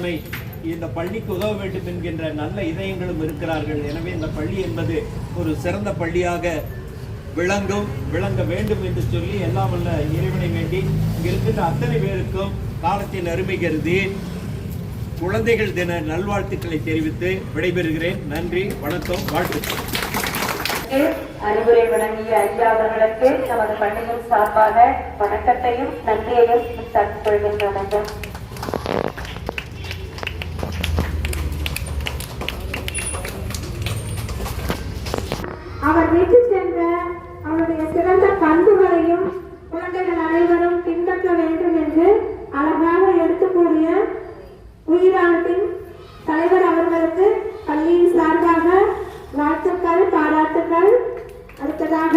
தலைமை இந்த பள்ளிக்கு உதவ வேண்டும் என்கின்ற நல்ல இதயங்களும் இருக்கிறார்கள். எனவே இந்த பள்ளி என்பது ஒரு சிறந்த பள்ளியாக விளங்க வேண்டும் என்று சொல்லி எல்லாம் வல்ல இறைவனை வேண்டி இங்கு இருக்கின்ற அத்தனை பேருக்கும் காலத்தின் அருமை கருதி குழந்தைகள் தின நல்வாழ்த்துக்களை தெரிவித்து விடைபெறுகிறேன். நன்றி, வணக்கம், வாழ்த்துக்கள். அறிவுரை வழங்கிய ஐயா அவர்களுக்கு நமது பள்ளியின் சார்பாக வணக்கத்தையும் நன்றியையும் சாட்டிக் கொள்கின்றனர். அவர் விட்டு சென்ற அவருடைய சிறந்த பண்புகளையும் குழந்தைகள் அனைவரும் பின்பற்ற வேண்டும் என்று அழகாக எடுத்துக்கூடிய உயிரானத்தின் தலைவர் அவர்களுக்கு பள்ளியின் சார்பாக வாழ்த்துக்கள், பாராட்டுக்கள். அடுத்ததாக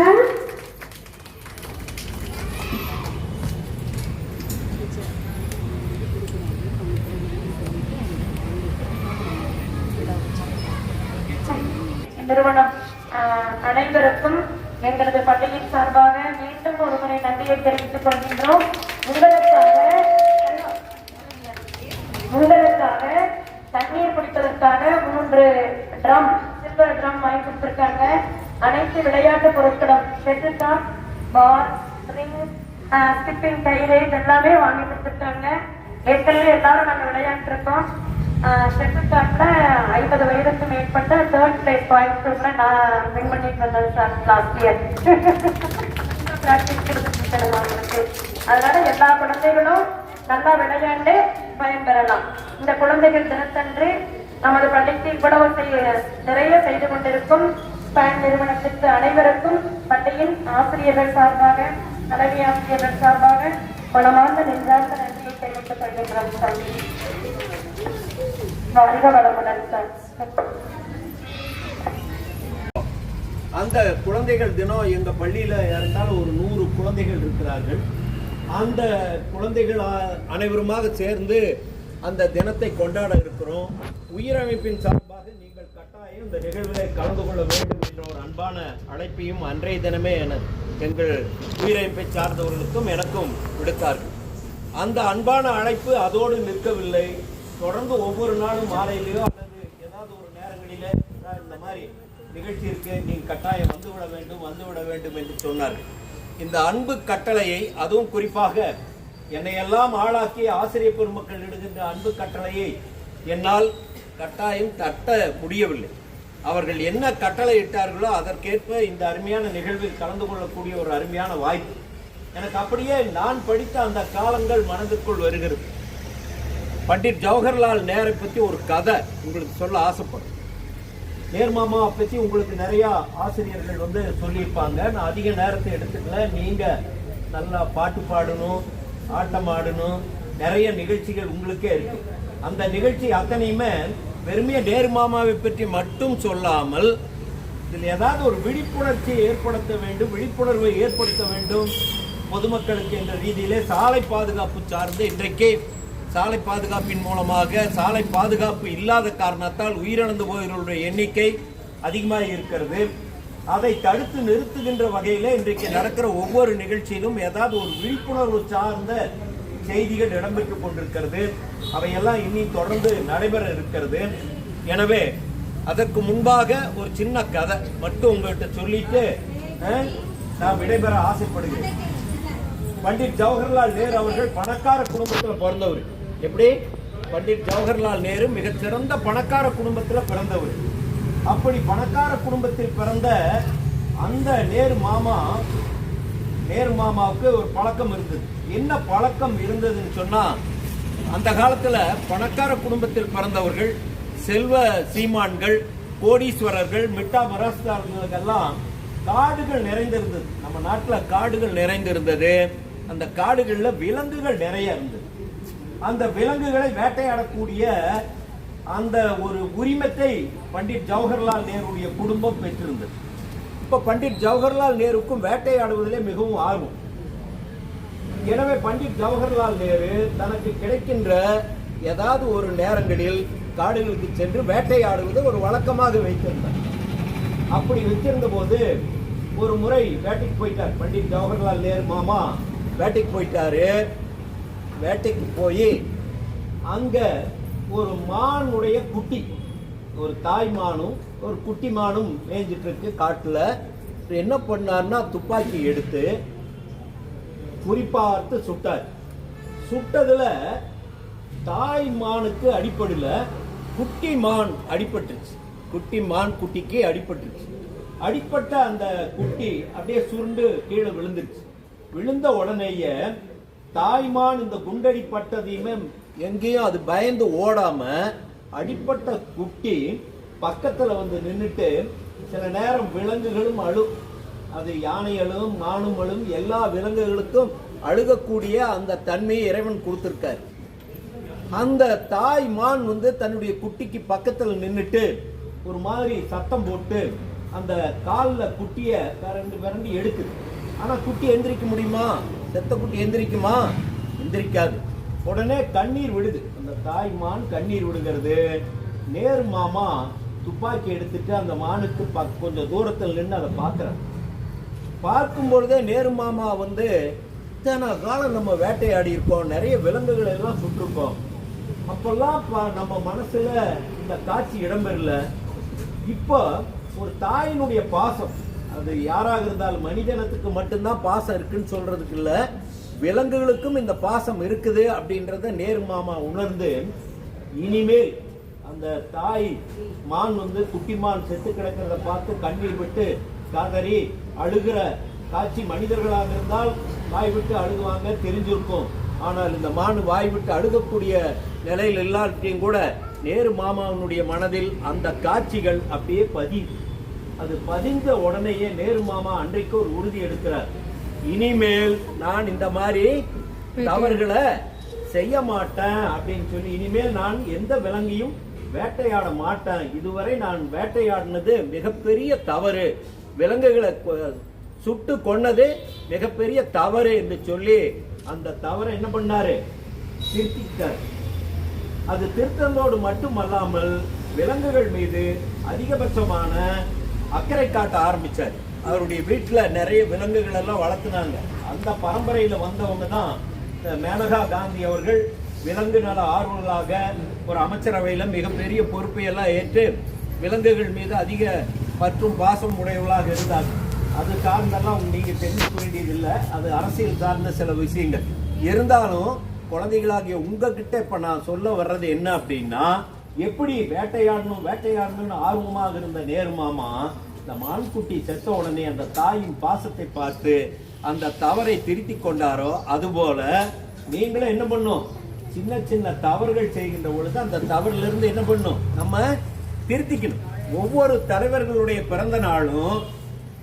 நிறுவனம் அனைவருக்கும் எங்களது பள்ளியின் சார்பாக மீண்டும் ஒருமுறை நன்றியை தெரிவித்துக் கொள்கின்றோம். உங்களுக்காக தண்ணீர் குடிப்பதற்காக 3 ட்ரம், சில்வர் ட்ரம் வாங்கி கொடுத்திருக்காங்க. அனைத்து விளையாட்டு பொருட்களும் ஷட்டில், பால், ரிங், ஸ்கிப்பிங் கயிறு எல்லாமே வாங்கி கொடுத்துருக்காங்க. ஏற்கனவே எல்லாரும் நாங்கள் விளையாண்டுருக்கோம். ஷட்டில் காக்ல 50 வயதுக்கு மேற்பட்ட 3rd பிளேஸ் பாயிண்ட்ஸ் நான் வின் பண்ணிட்டு வந்தது சார் லாஸ்ட் இயர். பிராக்டிஸ் கொடுத்துட்டு அவங்களுக்கு. அதனால எல்லா குழந்தைகளும் நல்லா விளையாண்டு பயன்பெறலாம். இந்த குழந்தைகள் தினத்தன்று நமது பள்ளிக்கு இவ்வளவு நிறைய செய்து கொண்டிருக்கும் ஸ்பேன் நிறுவனத்திற்கு அனைவருக்கும் பள்ளியின் ஆசிரியர்கள் சார்பாக, தலைமை ஆசிரியர்கள் சார்பாக பணமார்ந்த நெஞ்சார்ந்த நன்றியை தெரிவித்துக் கொள்கின்றோம் சார். வாழ்க வளமுடன் சார். அந்த குழந்தைகள் தினம் எங்க பள்ளியில இருந்தாலும் ஒரு 100 குழந்தைகள் இருக்கிறார்கள். அந்த குழந்தைகள் அனைவருமாக சேர்ந்து அந்த தினத்தை கொண்டாட இருக்கிறோம். உயிரமைப்பின் சார்பாக நீங்கள் கட்டாயம் இந்த நிகழ்வில் கலந்து கொள்ள வேண்டும் என்ற ஒரு அன்பான அழைப்பையும் அன்றைய தினமே எங்கள் உயிரமைப்பை சார்ந்தவர்களுக்கும் எனக்கும் விடுத்தார்கள். அந்த அன்பான அழைப்பு அதோடு நிற்கவில்லை. தொடர்ந்து ஒவ்வொரு நாளும் மாலையிலேயோ அல்லது ஏதாவது ஒரு நேரங்களிலே இந்த மாதிரி நிகழ்ச்சி இருக்கு, நீங்கள் கட்டாயம் வந்துவிட வேண்டும் என்று சொன்னார்கள். இந்த அன்பு கட்டளையை, அதுவும் குறிப்பாக என்னையெல்லாம் ஆளாக்கி ஆசிரியர் பெருமக்கள் இடுகின்ற அன்பு கட்டளையை என்னால் கட்டாயம் தட்ட முடியவில்லை. அவர்கள் என்ன கட்டளை இட்டார்களோ அதற்கேற்ப இந்த அருமையான நிகழ்வில் கலந்து கொள்ளக்கூடிய ஒரு அருமையான வாய்ப்பு எனக்கு அப்படியே நான் படித்த அந்த காலங்கள் மனதிற்குள் வருகிறது. பண்டிட் ஜவஹர்லால் நேரை பற்றி ஒரு கதை உங்களுக்கு சொல்ல ஆசைப்படுறேன். நேர்மாமா பற்றி உங்களுக்கு நிறையா ஆசிரியர்கள் சொல்லியிருப்பாங்க. நான் அதிக நேரத்தை எடுத்துக்கல. நீங்கள் நல்லா பாட்டு பாடணும், ஆட்டம் ஆடணும், நிறைய நிகழ்ச்சிகள் உங்களுக்கே இருக்கு. அந்த நிகழ்ச்சி அத்தனையுமே பெருமையாக நேர்மாமாவை பற்றி மட்டும் சொல்லாமல் இதில் ஏதாவது ஒரு விழிப்புணர்ச்சியை விழிப்புணர்வை ஏற்படுத்த வேண்டும் பொதுமக்களுக்கு என்ற ரீதியிலே சாலை பாதுகாப்பு சார்ந்து இன்றைக்கே சாலை பாதுகாப்பின் மூலமாக சாலை பாதுகாப்பு இல்லாத காரணத்தால் உயிரிழந்து போகிறவர்களுடைய எண்ணிக்கை அதிகமாக இருக்கிறது. அதை தடுத்து நிறுத்துகின்ற வகையில் இன்றைக்கு நடக்கிற ஒவ்வொரு நிகழ்ச்சியிலும் ஏதாவது ஒரு விழிப்புணர்வு சார்ந்த செய்திகள் இடம்பெற்றுக் கொண்டிருக்கிறது. அவையெல்லாம் இனி தொடர்ந்து நடைபெற இருக்கிறது. எனவே அதற்கு முன்பாக ஒரு சின்ன கதை மட்டும் உங்கள்கிட்ட சொல்லிட்டு நான் விடைபெற ஆசைப்படுகிறேன். பண்டிட் ஜவஹர்லால் நேரு அவர்கள் பணக்கார குடும்பத்தில் பிறந்தவர். எப்படி? பண்டிட் ஜவஹர்லால் நேரு மிகச்சிறந்த பணக்கார குடும்பத்தில் பிறந்தவர். அப்படி பணக்கார குடும்பத்தில் பிறந்த அந்த நேரு மாமாவுக்கு ஒரு பழக்கம் இருந்தது. என்ன பழக்கம் இருந்ததுன்னு சொன்னா, அந்த காலத்துல பணக்கார குடும்பத்தில் பிறந்தவர்கள், செல்வ சீமான்கள், கோடீஸ்வரர்கள், மிட்டா மராஸ்தார்களுக்கெல்லாம் காடுகள் நிறைந்திருந்தது. நம்ம நாட்டில் காடுகள் நிறைந்திருந்தது. அந்த காடுகளில் விலங்குகள் நிறைய இருந்தது. அந்த விலங்குகளை வேட்டையாடக்கூடிய அந்த ஒரு உரிமத்தை பண்டிட் ஜவஹர்லால் நேருடைய குடும்பம் பெற்றிருந்தது. இப்போ பண்டிட் ஜவஹர்லால் நேருக்கும் வேட்டையாடுவதிலே மிகவும் ஆர்வம். எனவே பண்டிட் ஜவஹர்லால் நேரு தனக்கு கிடைக்கின்ற ஏதாவது ஒரு நேரங்களில் காடுகளுக்கு சென்று வேட்டையாடுவதை ஒரு வழக்கமாக வைத்திருந்தார். அப்படி வச்சிருந்த போது ஒரு முறை வேட்டைக்கு போயிட்டார். பண்டிட் ஜவஹர்லால் நேரு மாமா வேட்டைக்கு போயிட்டாரு. வேட்டைக்கு போய் அங்க ஒரு மானுடைய குட்டி, ஒரு தாய் மானும் ஒரு குட்டி மானும் மேய்ஞ்சிட்டு இருக்கு காட்டுல. என்ன பண்ணார்னா துப்பாக்கி எடுத்து குறிப்பார்த்து சுட்டார். சுட்டதுல தாய் மானுக்கு அடிப்படல, குட்டி மான் அடிபட்டுருச்சு. குட்டி மான் குட்டிக்கு அடிபட்டுருச்சு. அடிப்பட்ட அந்த குட்டி அப்படியே சுருண்டு கீழே விழுந்துருச்சு. விழுந்த உடனேயே தாய்மான் இந்த குண்டடிப்பட்டதையுமே எங்கேயும் அது பயந்து ஓடாம அடிப்பட்ட குட்டி பக்கத்துல வந்து நின்றுட்டு சில நேரம் விலங்குகளும் அழும். அது யானைகளும் மானுமலும் எல்லா விலங்குகளுக்கும் அழுகக்கூடிய அந்த தன்மையை இறைவன் கொடுத்திருக்காரு. அந்த தாய் மான் வந்து தன்னுடைய குட்டிக்கு பக்கத்துல நின்றுட்டு ஒரு மாதிரி சத்தம் போட்டு அந்த காலில் குட்டிய விரண்டி எடுக்குது. ஆனா குட்டி எந்திரிக்க முடியுமா? செத்த குட்டி எந்திரிக்குமா? எந்திரிக்காது. உடனே கண்ணீர் விடுது. அந்த தாய் மான் கண்ணீர் விடுகிறது. நேரு மாமா துப்பாக்கி எடுத்துட்டு அந்த மானுக்கு கொஞ்சம் தூரத்தில் நின்று அதை பார்க்கிறார். பார்க்கும் பொழுதே நேரு மாமா வந்து இத்தனை காலம் நம்ம வேட்டையாடி இருக்கோம், நிறைய விலங்குகள் எல்லாம் சுட்டிருக்கோம், அப்பெல்லாம் நம்ம மனசுல இந்த காட்சி இடம்பெறல. இப்போ ஒரு தாயினுடைய பாசம், அது யாராக இருந்தாலும் மனிதனத்துக்கு மட்டும்தான் பாசம் இருக்குன்னு சொல்றதுக்கு இல்ல, விலங்குகளுக்கும் இந்த பாசம் இருக்குது அப்படின்றத நேரு மாமா உணர்ந்து இனிமேல் அந்த தாய் மான் வந்து குட்டி மான் செத்து கிடக்கிறத பார்த்து கண்ணீர் விட்டு காதறி அழுகிற காட்சி மனிதர்களாக இருந்தால் வாய் விட்டு அழுகுவாங்க, தெரிஞ்சிருக்கும். ஆனால் இந்த மான் வாய் விட்டு அழுகக்கூடிய நிலையில் எல்லாத்தையும் கூட நேரு மாமாவுடைய மனதில் அந்த காட்சிகள் அப்படியே அது பதிந்த உடனேயே நேரு மாமா அன்றைக்கு ஒரு உறுதி எடுக்கிறார். இனிமேல் நான் இந்த மாதிரி தவறுகளை செய்ய மாட்டேன் அப்படின்னு சொல்லி, இனிமேல் நான் எந்த விலங்கையும் வேட்டையாட மாட்டேன், இதுவரை நான் வேட்டையாடினது மிகப்பெரிய தவறு, விலங்குகளை சுட்டு கொன்னது மிகப்பெரிய தவறு என்று சொல்லி அந்த தவறை என்ன பண்ணாரு? திருத்திட்டார். அது திருத்தந்தோடு மட்டுமல்லாமல் விலங்குகள் மீது அதிகபட்சமான அக்கறை காட்ட ஆரம்பிச்சார். அவருடைய வீட்டுல நிறைய விலங்குகள் எல்லாம் வளர்த்துனாங்க. அந்த பரம்பரையில வந்தவங்க தான் மேனகா காந்தி அவர்கள். விலங்கு நல ஆர்வலராக ஒரு அமைச்சரவையில மிகப்பெரிய பொறுப்பை எல்லாம் ஏற்று விலங்குகள் மீது அதிக பற்றும் பாசம் உடையவர்களாக இருந்தாங்க. அது சார்ந்தெல்லாம் நீங்க தெரிஞ்சுக்க வேண்டியதில்லை, அது அரசியல் சார்ந்த சில விஷயங்கள் இருந்தாலும் குழந்தைகளாகிய உங்ககிட்ட இப்ப நான் சொல்ல வர்றது என்ன அப்படின்னா, எப்படி வேட்டையாடணும்னு ஆர்வமாக இருந்த நேரு மாமா இந்த மான்குட்டி செத்த உடனே அந்த தாயின் பாசத்தை பார்த்து அந்த தவறை திருத்தி கொண்டாரோ, அதுபோல நீங்களும் என்ன பண்ணும், சின்ன சின்ன தவறுகள் செய்கின்ற பொழுது அந்த தவறுல இருந்து என்ன பண்ணும், நம்ம திருத்திக்கணும். ஒவ்வொரு தலைவர்களுடைய பிறந்த நாளும்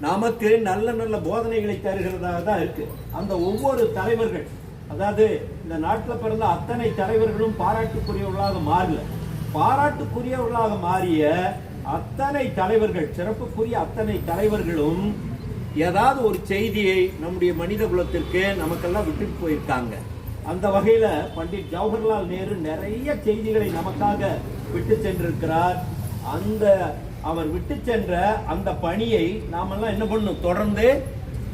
நமக்கு நல்ல நல்ல போதனைகளை தருகிறதாக தான் இருக்கு. அந்த ஒவ்வொரு தலைவர்கள், அதாவது இந்த நாட்டில் பிறந்த அத்தனை தலைவர்களும் பாராட்டுக்குரியவர்களாக மாறல, பாராட்டுக்குரியவர்களாக மாறிய அத்தனை தலைவர்கள், சிறப்புக்குரிய அத்தனை தலைவர்களும் ஏதாவது ஒரு செய்தியை நம்முடைய மனித குலத்திற்கு நமக்கெல்லாம் விட்டுட்டு போயிருக்காங்க. அந்த வகையில பண்டிட் ஜவஹர்லால் நேரு நிறைய செய்திகளை நமக்காக விட்டு சென்றிருக்கிறார். அந்த அவர் விட்டு சென்ற அந்த பணியை நாமெல்லாம் என்ன பண்ணணும், தொடர்ந்து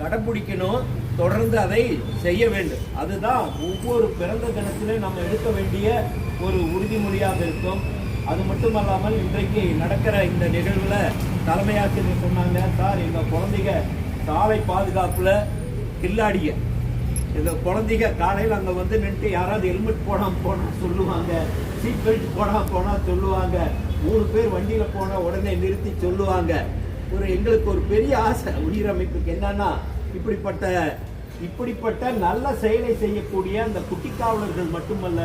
கடைபிடிக்கணும், தொடர்ந்து அதை செய்ய வேண்டும். அதுதான் ஒவ்வொரு பிறந்த தினத்திலே நம்ம எடுக்க வேண்டிய ஒரு உறுதிமொழியாக இருக்கும். அது மட்டுமல்லாமல் இன்றைக்கு நடக்கிற இந்த நிகழ்வுல தலைமை ஆசிரியர் சொன்னாங்க, சார் எங்க குழந்தைங்க சாலை பாதுகாப்புல கில்லாடிய, எங்க குழந்தைங்க காலையில் அங்க வந்து நின்று யாராவது ஹெல்மெட் போனா சொல்லுவாங்க, சீட் பெல்ட் போனா சொல்லுவாங்க, 3 பேர் வண்டியில போனா உடனே நிறுத்தி சொல்லுவாங்க. எங்களுக்கு ஒரு பெரிய ஆசை உயிரமைப்புக்கு என்னன்னா, இப்படிப்பட்ட நல்ல செயலை செய்யக்கூடிய அந்த குட்டி காவலர்கள் மட்டுமல்ல,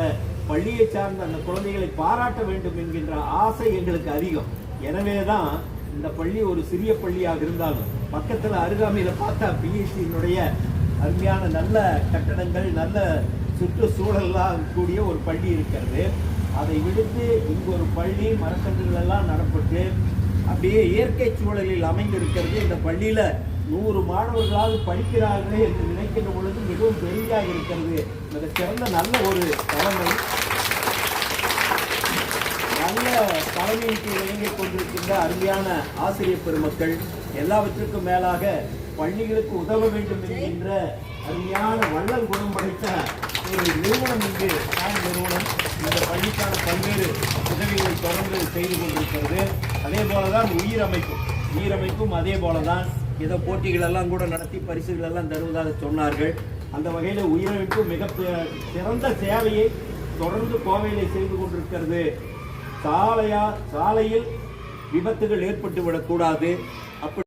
பள்ளியை சார்ந்த அந்த குழந்தைகளை பாராட்ட வேண்டும் என்கின்ற ஆசை எங்களுக்கு அதிகம். எனவேதான் இந்த பள்ளி ஒரு சிறிய பள்ளியாக இருந்தாலும் பக்கத்துல அருகாமையில பார்த்தா பிஎஸ்சியினுடைய அருமையான நல்ல கட்டடங்கள், நல்ல சுற்றுச்சூழல்லாம் கூடிய ஒரு பள்ளி இருக்கிறது. அதை விடுத்து இங்கு ஒரு பள்ளி, மரக்கன்றுகள் எல்லாம் நடப்பட்டு அப்படியே இயற்கை சூழலில் அமைந்திருக்கிறது. இந்த பள்ளியில 100 மாணவர்களாவது படிக்கிறார்களே என்று நினைக்கின்ற பொழுது மிகவும் பெரிதாக இருக்கிறது. மிக சிறந்த நல்ல ஒரு தலைமை, நல்ல தலைமையின் கீழ் இயங்கிக் கொண்டிருக்கின்ற அருமையான ஆசிரியர் பெருமக்கள், எல்லாவற்றுக்கும் மேலாக பள்ளிகளுக்கு உதவ வேண்டும் என்கின்ற அருமையான வள்ளல் குணம் படைத்த ஒரு நிறுவனம் இங்கு நிறுவனம். இந்த பள்ளிக்கான பல்வேறு தொடர்ந்து செய்து கொண்டிருக்கிறது. அதே போலதான் உயிரமைப்பும் அதே போலதான் ஏதோ போட்டிகள் எல்லாம் கூட நடத்தி பரிசுகள் எல்லாம் தருவதாக சொன்னார்கள். அந்த வகையில் உயிரமைப்பு மிக சிறந்த சேவையை தொடர்ந்து கோவையில் செய்து கொண்டிருக்கிறது. சாலையில் விபத்துகள் ஏற்பட்டு விடக்கூடாது. அப்படி